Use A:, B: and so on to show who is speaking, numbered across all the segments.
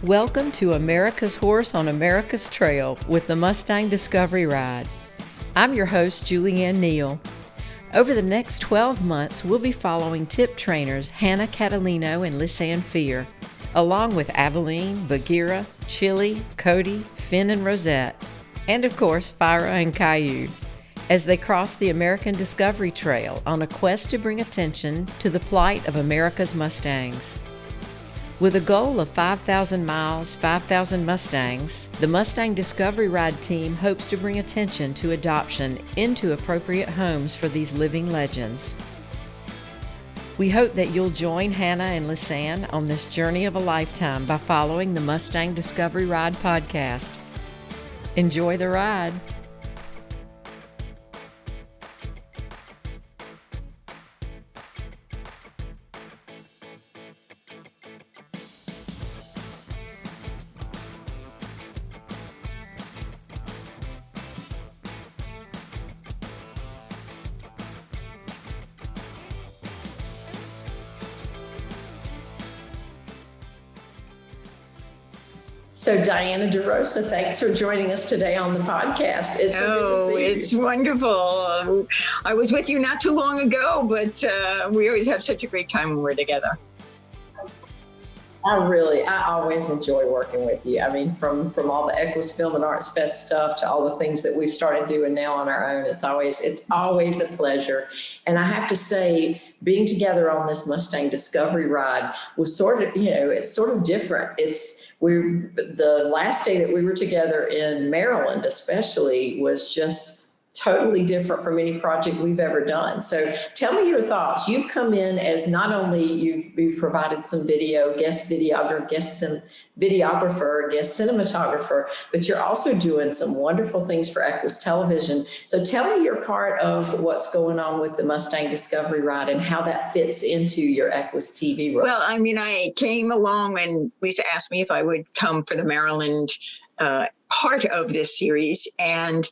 A: Welcome to America's Horse on America's Trail with the Mustang Discovery Ride. I'm your host, Julianne Neal. Over the next 12 months, we'll be following tip trainers Hannah Catalino and Lisanne Fear, along with Aveline, Bagheera, Chili, Cody, Finn, and Rosette, and of course, Fyra and Caillou, as they cross the American Discovery Trail on a quest to bring attention to the plight of America's Mustangs. With a goal of 5,000 miles, 5,000 Mustangs, the Mustang Discovery Ride team hopes to bring attention to adoption into appropriate homes for these living legends. We hope that you'll join Hannah and Lisanne on this journey of a lifetime by following the Mustang Discovery Ride podcast. Enjoy the ride.
B: So Diana DeRosa, thanks for joining us today on the podcast. It's
C: good to see you. It's wonderful. I was with you not too long ago, but we always have such a great time when we're together.
B: I always enjoy working with you. I mean, from all the Equus Film and Arts Fest stuff to all the things that we've started doing now on our own, it's always a pleasure. And I have to say, being together on this Mustang Discovery Ride was sort of, it's sort of different. The last day that we were together in Maryland, especially, was just totally different from any project we've ever done. So tell me your thoughts. You've come in as not only you've provided some guest videographer, guest cinematographer, but you're also doing some wonderful things for Equus Television. So tell me your part of what's going on with the Mustang Discovery Ride and how that fits into your Equus TV role.
C: Well, I mean, I came along when Lisa asked me if I would come for the Maryland part of this series, and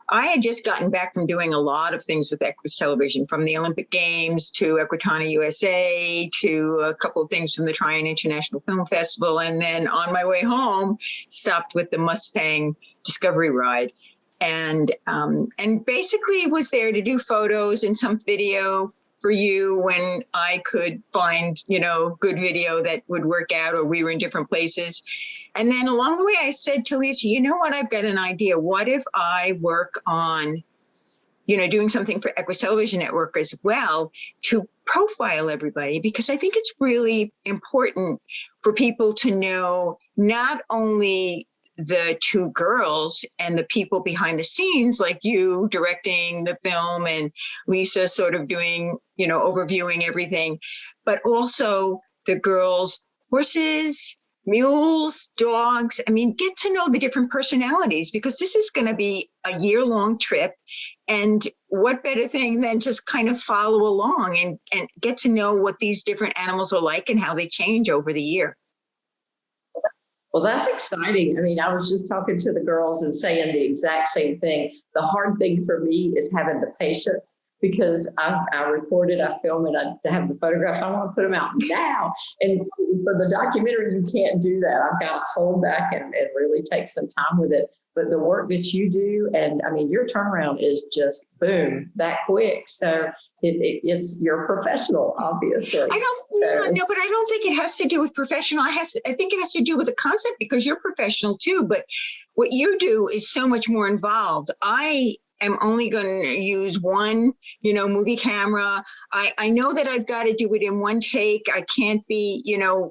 C: I had just gotten back from doing a lot of things with Equus Television, from the Olympic Games to Equitana USA to a couple of things from the Tryon International Film Festival. And then on my way home, stopped with the Mustang Discovery Ride and basically was there to do photos and some video for you when I could find, good video that would work out, or we were in different places. And then along the way, I said to Lisa, you know what, I've got an idea. What if I work on, doing something for Equus Television Network as well to profile everybody? Because I think it's really important for people to know not only the two girls and the people behind the scenes, like you directing the film and Lisa sort of doing, overviewing everything, but also the girls' horses, mules, dogs. I mean, get to know the different personalities, because this is going to be a year-long trip. And what better thing than just kind of follow along and get to know what these different animals are like and how they change over the year.
B: Well, that's exciting. I mean, I was just talking to the girls and saying the exact same thing. The hard thing for me is having the patience, because I recorded, I filmed it, I have the photographs. I want to put them out now. And for the documentary, you can't do that. I've got to hold back and really take some time with it. But the work that you do, and I mean, your turnaround is just boom, that quick. So you're a professional, obviously.
C: No, but I don't think it has to do with professional. I think it has to do with the concept, because you're professional too. But what you do is so much more involved. I am only going to use one, movie camera. I know that I've got to do it in one take. I can't be,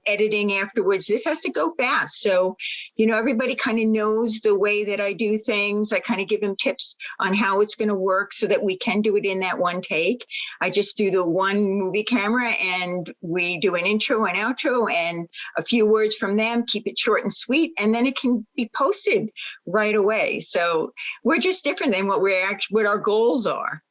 C: editing afterwards. This has to go fast. So, everybody kind of knows the way that I do things. I kind of give them tips on how it's going to work so that we can do it in that one take. I just do the one movie camera, and we do an intro and outro and a few words from them, keep it short and sweet, and then it can be posted right away. So we're just different than what our goals are.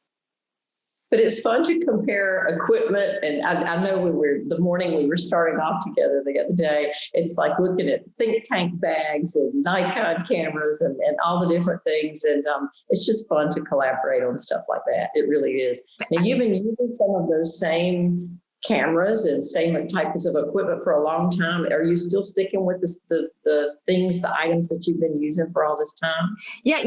B: But it's fun to compare equipment. And I know the morning we were starting off together the other day, it's like looking at think tank bags and Nikon cameras and all the different things. And it's just fun to collaborate on stuff like that. It really is. And you've been using some of those same cameras and same types of equipment for a long time. Are you still sticking with the things, the items that you've been using for all this time?
C: Yeah,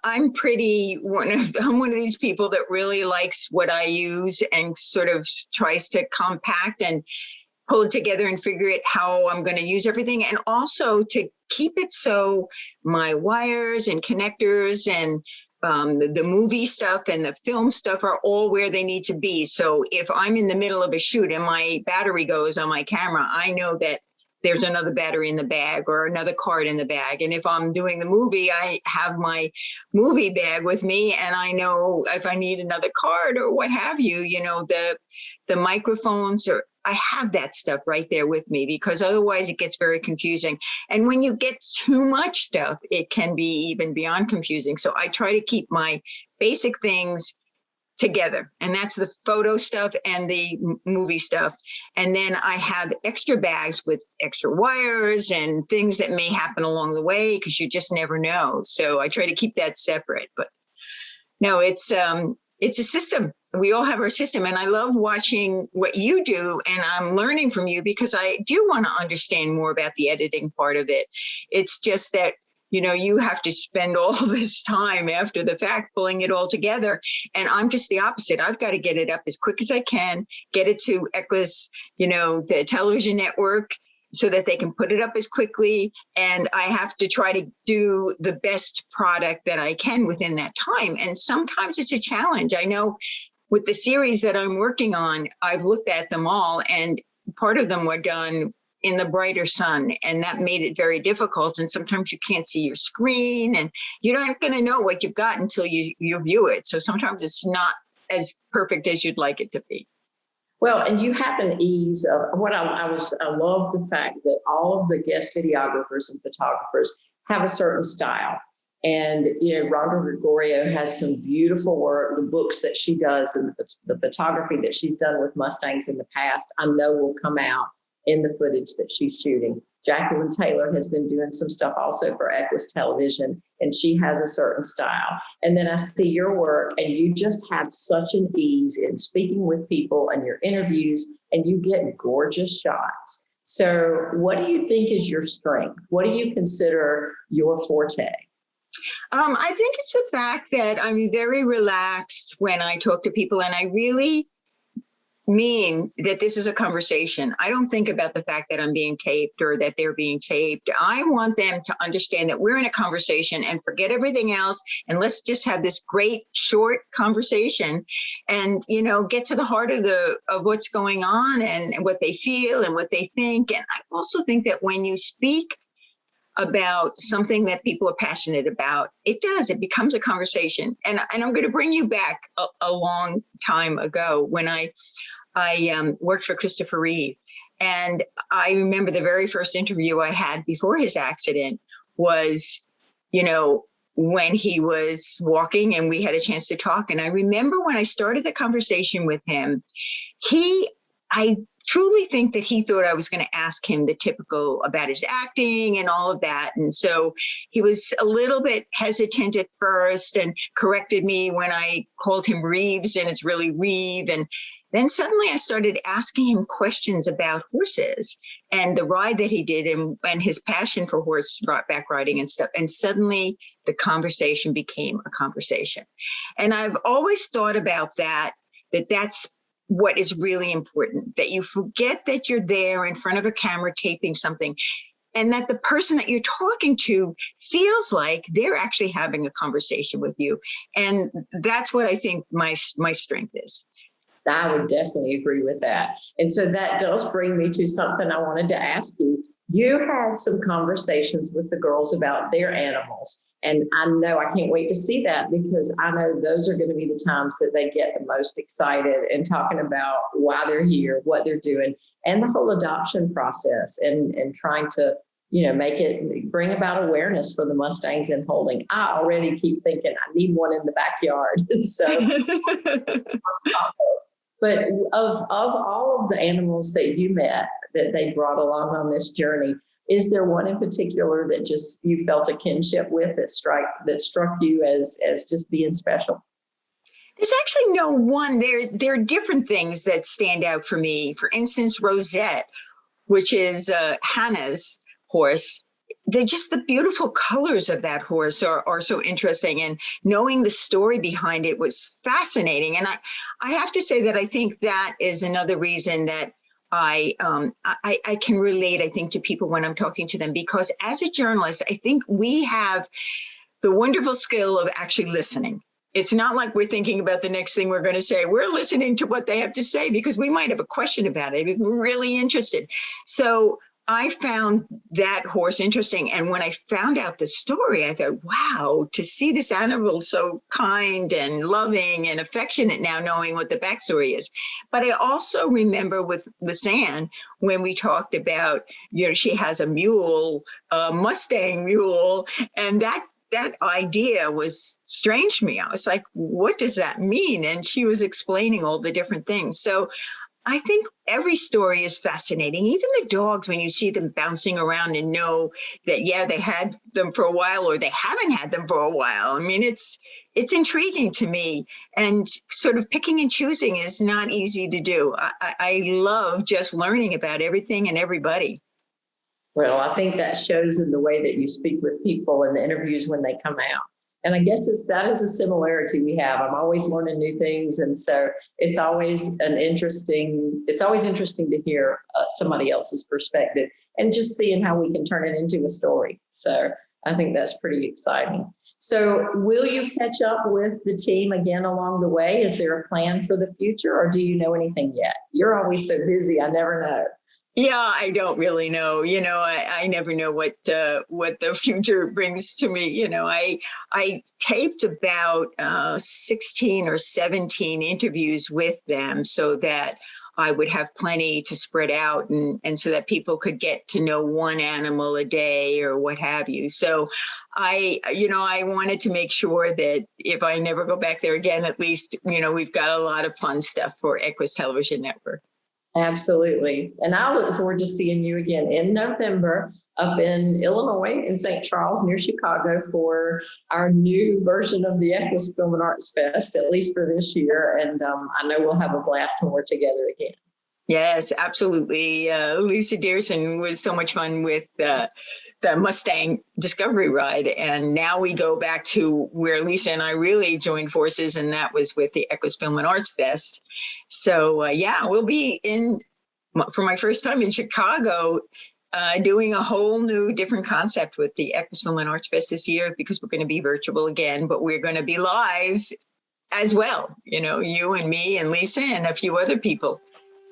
C: I'm I'm one of these people that really likes what I use and sort of tries to compact and pull it together and figure it how I'm going to use everything, and also to keep it so my wires and connectors and the movie stuff and the film stuff are all where they need to be. So if I'm in the middle of a shoot and my battery goes on my camera, I know that there's another battery in the bag or another card in the bag. And if I'm doing the movie, I have my movie bag with me, and I know if I need another card or what have you, the microphones, or I have that stuff right there with me, because otherwise it gets very confusing. And when you get too much stuff, it can be even beyond confusing. So I try to keep my basic things together, and that's the photo stuff and the movie stuff. And then I have extra bags with extra wires and things that may happen along the way, because you just never know. So I try to keep that separate. But no, it's a system. We all have our system, and I love watching what you do, and I'm learning from you, because I do want to understand more about the editing part of it. It's just that you have to spend all this time after the fact pulling it all together. And I'm just the opposite. I've got to get it up as quick as I can, get it to Equus, the television network, so that they can put it up as quickly. And I have to try to do the best product that I can within that time. And sometimes it's a challenge. I know with the series that I'm working on, I've looked at them all, and part of them were done in the brighter sun, and that made it very difficult. And sometimes you can't see your screen, and you're not going to know what you've got until you view it. So sometimes it's not as perfect as you'd like it to be.
B: Well, and you have an ease of what I love the fact that all of the guest videographers and photographers have a certain style. And, Rhonda Gregorio has some beautiful work. The books that she does and the photography that she's done with Mustangs in the past, I know will come out in the footage that she's shooting. Jacqueline Taylor has been doing some stuff also for Equus Television, and she has a certain style. And then I see your work, and you just have such an ease in speaking with people and your interviews, and you get gorgeous shots. So what do you think is your strength? What do you consider your forte?
C: I think it's the fact that I'm very relaxed when I talk to people, and I really mean that this is a conversation. I don't think about the fact that I'm being taped or that they're being taped. I want them to understand that we're in a conversation and forget everything else, and let's just have this great short conversation and, get to the heart of what's going on and what they feel and what they think. And I also think that when you speak about something that people are passionate about, it becomes a conversation. And I'm going to bring you back a long time ago when I worked for Christopher Reeve. And I remember the very first interview I had before his accident was, when he was walking and we had a chance to talk. And I remember when I started the conversation with him, I truly think that he thought I was going to ask him the typical about his acting and all of that. And so he was a little bit hesitant at first and corrected me when I called him Reeves and it's really Reeve. And then suddenly I started asking him questions about horses and the ride that he did and his passion for horseback riding and stuff. And suddenly the conversation became a conversation. And I've always thought about that's what is really important, that you forget that you're there in front of a camera taping something, and that the person that you're talking to feels like they're actually having a conversation with you. And that's what I think my strength is.
B: I would definitely agree with that. And so that does bring me to something I wanted to ask you. You had some conversations with the girls about their animals. And I know I can't wait to see that, because I know those are going to be the times that they get the most excited and talking about why they're here, what they're doing, and the whole adoption process and trying to, bring about awareness for the Mustangs and holding. I already keep thinking I need one in the backyard. But of all of the animals that you met that they brought along on this journey, is there one in particular that just you felt a kinship with that struck you as just being special?
C: There's actually no one. There are different things that stand out for me. For instance, Rosette, which is Hannah's horse. The beautiful colors of that horse are so interesting, and knowing the story behind it was fascinating. And I have to say that I think that is another reason that I can relate, I think, to people when I'm talking to them, because as a journalist, I think we have the wonderful skill of actually listening. It's not like we're thinking about the next thing we're going to say. We're listening to what they have to say because we might have a question about it. We're really interested. So I found that horse interesting. And when I found out the story, I thought, wow, to see this animal so kind and loving and affectionate now, knowing what the backstory is. But I also remember with Lisanne, when we talked about, she has a mule, a Mustang mule, and that idea was strange to me. I was like, what does that mean? And she was explaining all the different things. So I think every story is fascinating. Even the dogs, when you see them bouncing around and know that, yeah, they had them for a while or they haven't had them for a while. I mean, it's intriguing to me, and sort of picking and choosing is not easy to do. I love just learning about everything and everybody.
B: Well, I think that shows in the way that you speak with people in the interviews when they come out. And I guess that is a similarity we have. I'm always learning new things. And so it's always interesting to hear somebody else's perspective and just seeing how we can turn it into a story. So I think that's pretty exciting. So will you catch up with the team again along the way? Is there a plan for the future, or do you know anything yet? You're always so busy. I never know.
C: Yeah, I don't really know. I never know what the future brings to me. I taped about 16 or 17 interviews with them so that I would have plenty to spread out, and so that people could get to know one animal a day or what have you. So I wanted to make sure that if I never go back there again, at least, we've got a lot of fun stuff for Equus Television Network.
B: Absolutely. And I look forward to seeing you again in November up in Illinois, in St. Charles, near Chicago, for our new version of the Equus Film and Arts Fest, at least for this year. And I know we'll have a blast when we're together again.
C: Yes, absolutely. Lisa Dearson was so much fun with the Mustang Discovery Ride. And now we go back to where Lisa and I really joined forces, and that was with the Equus Film and Arts Fest. So, we'll be for my first time in Chicago, doing a whole new different concept with the Equus Film and Arts Fest this year, because we're going to be virtual again, but we're going to be live as well. You and me and Lisa and a few other people.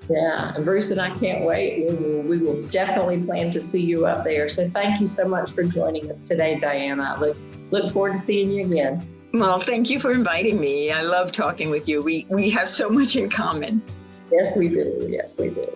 B: Yeah, and Bruce and I can't wait. We will definitely plan to see you up there. So thank you so much for joining us today, Diana. I look forward to seeing you again.
C: Well, thank you for inviting me. I love talking with you. We have so much in common.
B: Yes, we do. Yes, we do.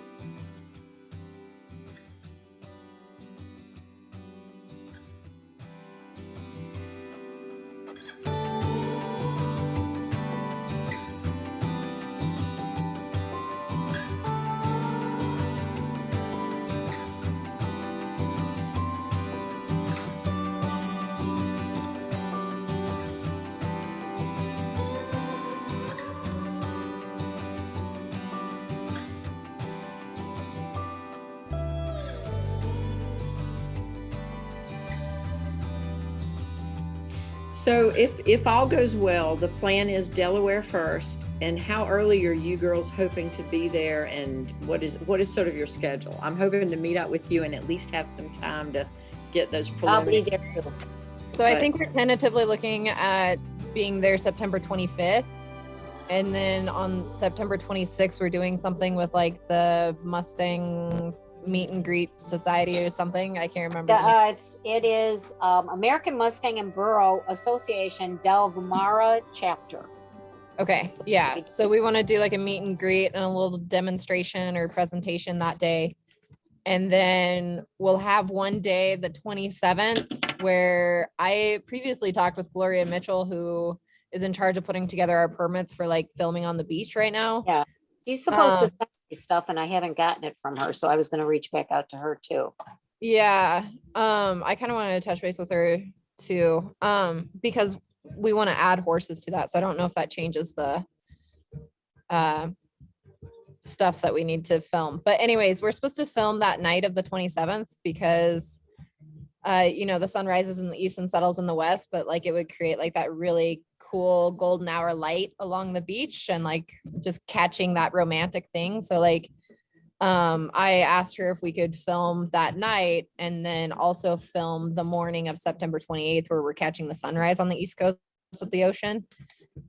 A: So if all goes well, the plan is Delaware first. And how early are you girls hoping to be there? And what is sort of your schedule? I'm hoping to meet up with you and at least have some time to get those preliminary.
D: I'll be there too. So I think we're tentatively looking at being there September 25th. And then on September 26th, we're doing something with like the Mustang Meet and Greet Society or something. I can't remember.
E: It is American Mustang and Burro Association Del Vomara chapter.
D: Okay. Yeah. So we want to do like a meet and greet and a little demonstration or presentation that day. And then we'll have one day, the 27th, where I previously talked with Gloria Mitchell, who is in charge of putting together our permits for like filming on the beach right now.
E: Yeah. She's supposed to send me stuff and I haven't gotten it from her. So I was going to reach back out to her too.
D: Yeah. I kind of wanted to touch base with her too. Because we want to add horses to that. So I don't know if that changes the stuff that we need to film. But anyways, we're supposed to film that night of the 27th because the sun rises in the east and settles in the west, but like it would create like that really cool golden hour light along the beach and like just catching that romantic thing. So like I asked her if we could film that night and then also film the morning of September 28th where we're catching the sunrise on the East Coast with the ocean.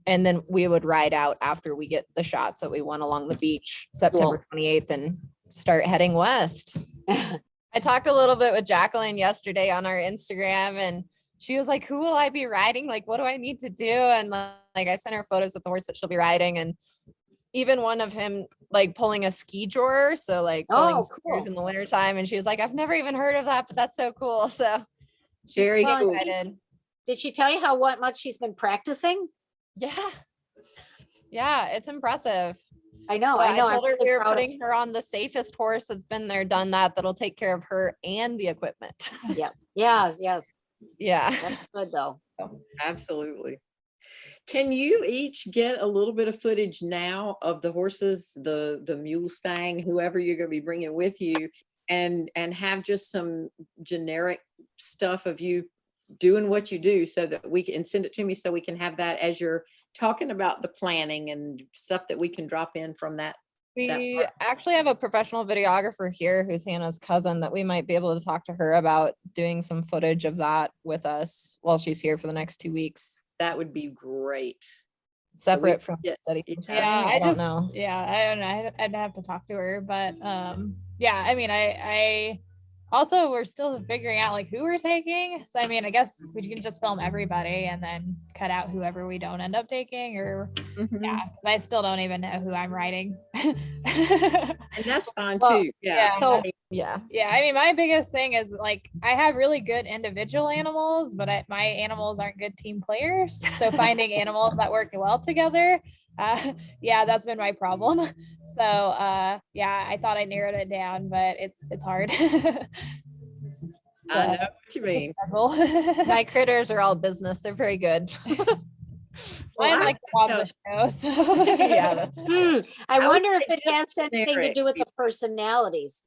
D: And then we would ride out after we get the shots that we want along the beach September 28th and start heading west. I talked a little bit with Jacqueline yesterday on our Instagram and she was like, who will I be riding? Like, what do I need to do? And like, I sent her photos of the horse that she'll be riding and even one of him like pulling a ski drawer. So like pulling skiers in the wintertime. And she was like, I've never even heard of that, but that's so cool. So she's
A: very
E: Well,
A: cool.
E: excited. Did she tell you what much she's been practicing?
D: Yeah, it's impressive.
E: I know.
D: I
E: I'm
D: told her
E: really
D: we were
E: proud of-
D: putting her on the safest horse that's been there, done that, that'll take care of her and the equipment.
E: Yes.
D: Yeah.
E: That's good though.
A: Absolutely. Can you each get a little bit of footage now of the horses, the Mustang, whoever you're going to be bringing with you, and have just some generic stuff of you doing what you do so that we can send it to me so we can have that as you're talking about the planning and stuff that we can drop in from that.
D: We actually have a professional videographer here who's Hannah's cousin that we might be able to talk to her about doing some footage of that with us while she's here for the next 2 weeks.
A: That would be great.
D: Separate from
A: yeah,
D: study.
A: exactly.
D: I don't know.
F: I don't know. I'd have to talk to her, but yeah, I mean, I also we're still figuring out like who we're taking. So I mean, I guess we can just film everybody and then cut out whoever we don't end up taking, or yeah, I still don't even know who I'm writing.
A: And that's fine
F: Well,
A: too. Yeah.
F: So
D: Yeah.
F: I mean, my biggest thing is like I have really good individual animals, but my animals aren't good team players. So finding animals that work well together, that's been my problem. So I thought I narrowed it down, but it's hard.
A: I know what you mean.
D: My critters are all business. They're very good.
F: Mine like to log the show. So.
D: Yeah, that's
E: I
A: would
E: wonder if
A: say
E: it
A: just
E: has anything to
A: generic.
E: do with the personalities.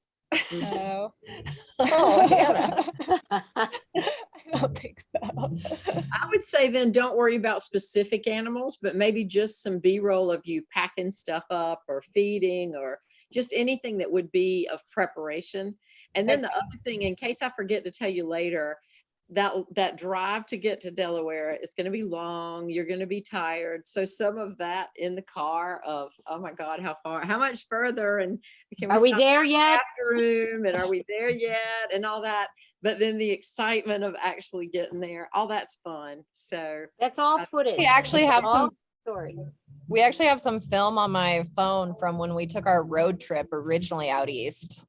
F: No.
D: Oh, yeah.
F: I don't think so.
A: I would say then don't worry about specific animals, but maybe just some B-roll of you packing stuff up or feeding or just anything that would be of preparation. And then the other thing, in case I forget to tell you later, that drive to get to Delaware is going to be long. You're going to be tired. So some of that in the car of, oh my God, how much further? And
E: Are we
A: stop
E: there
A: in the
E: yet?
A: bathroom? And are we there yet? And all that. But then the excitement of actually getting there, all that's fun. So
E: That's all footage.
D: We actually have
E: All
D: some
E: story.
D: We actually have some film on my phone from when we took our road trip originally out east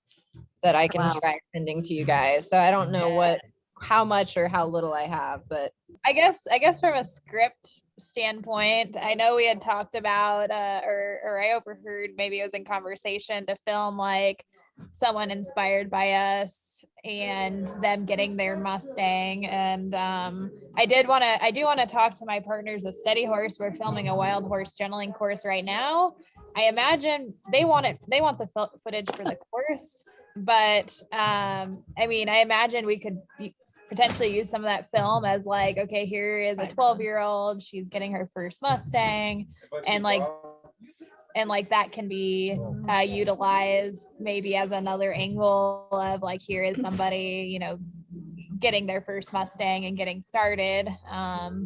D: that I can
E: Wow.
D: try sending to you guys. So I don't know how much or how little I have, but
F: I guess from a script standpoint, I know we had talked about or I overheard, maybe it was in conversation, to film like someone inspired by us and them getting their Mustang. And I do want to talk to my partners at Steady Horse. We're filming a wild horse journaling course right now. I imagine they want the footage for the course, but I mean, I imagine we could potentially use some of that film as like, okay, here is a 12-year-old, she's getting her first Mustang, and like that can be utilized maybe as another angle of like, here is somebody, getting their first Mustang and getting started,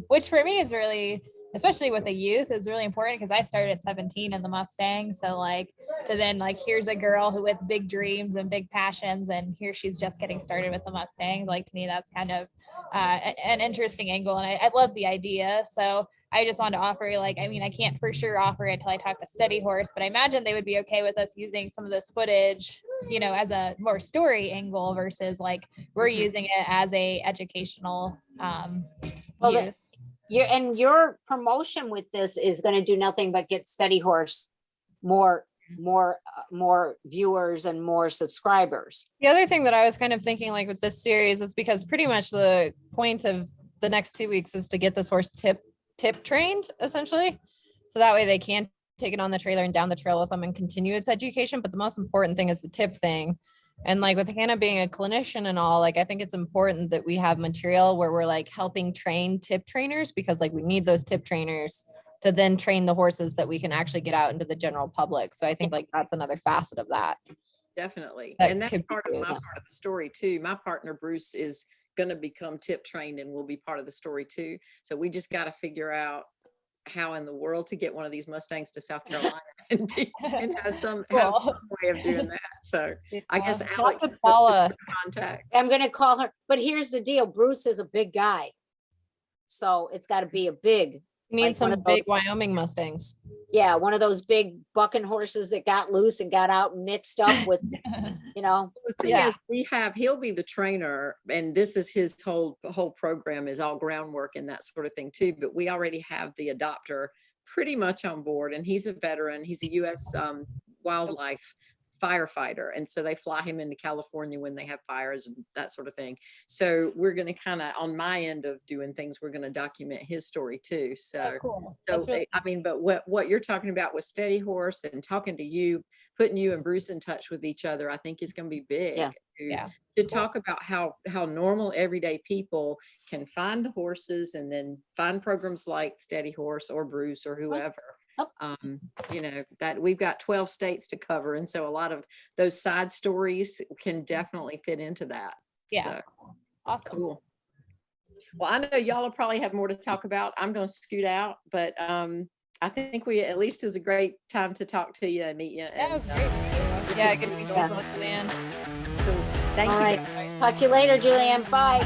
F: which for me is really, especially with the youth, is really important because I started at 17 in the Mustang. So like to then like, here's a girl who with big dreams and big passions, and here she's just getting started with the Mustang. Like to me, that's kind of an interesting angle, and I love the idea. So I just wanted to offer, like, I mean, I can't for sure offer it until I talk to Steady Horse, but I imagine they would be okay with us using some of this footage, as a more story angle versus like we're using it as a educational use.
E: Your promotion with this is going to do nothing but get Steady Horse more viewers and more subscribers.
D: the other thing that I was kind of thinking like with this series is because pretty much the point of the next 2 weeks is to get this horse tip trained, essentially. So that way they can take it on the trailer and down the trail with them and continue its education. But the most important thing is the tip thing. And like with Hannah being a clinician and all, like I think it's important that we have material where we're like helping train tip trainers, because like we need those tip trainers to then train the horses that we can actually get out into the general public. So I think like that's another facet of that.
A: Definitely.
D: That
A: And that's
D: could be
A: part of my
D: good.
A: part of the story too. My partner Bruce is going to become tip trained and will be part of the story too. So we just got to figure out how in the world to get one of these Mustangs to South Carolina and have some way of doing that. So I guess
D: Talk
A: Alex
D: to
A: is
D: Paula.
A: the contact.
E: I'm gonna call her, but here's the deal. Bruce is a big guy. So it's gotta be a big,
D: We need
E: like
D: some
E: one of those-
D: big Wyoming Mustangs.
E: yeah, one of those big bucking horses that got loose and got out and mixed up with, you know.
A: The thing
D: Yeah.
A: is, he'll be the trainer, and this is his whole program is all groundwork and that sort of thing too. But we already have the adopter pretty much on board, and he's a veteran. He's a U.S. Wildlife firefighter, and so they fly him into California when they have fires and that sort of thing. So we're going to kind of, on my end of doing things, we're going to document his story too. So,
D: Cool.
A: so
D: That's really
A: I mean, but what you're talking about with Steady Horse and talking to you, putting you and Bruce in touch with each other, I think is going to be big.
E: Yeah.
A: To talk about how normal everyday people can find the horses and then find programs like Steady Horse or Bruce or whoever. You know, that we've got 12 states to cover, and so a lot of those side stories can definitely fit into that.
F: Yeah.
A: So,
F: Awesome.
A: cool. Well, I know y'all will probably have more to talk about. I'm going to scoot out, but I think at least it was a great time to talk to you and meet you.
F: That was great.
D: Yeah, good to meet you,
E: Yeah.
D: Julianne.
A: So, thank
E: All
A: you.
E: right.
A: Guys.
E: Talk to you later, Julianne. Bye.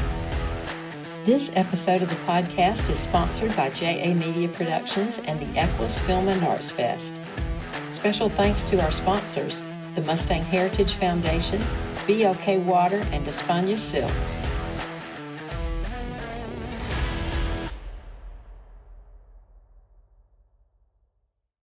A: This episode of the podcast is sponsored by JA Media Productions and the Equus Film and Arts Fest. Special thanks to our sponsors, the Mustang Heritage Foundation, BLK Water, and España Silk.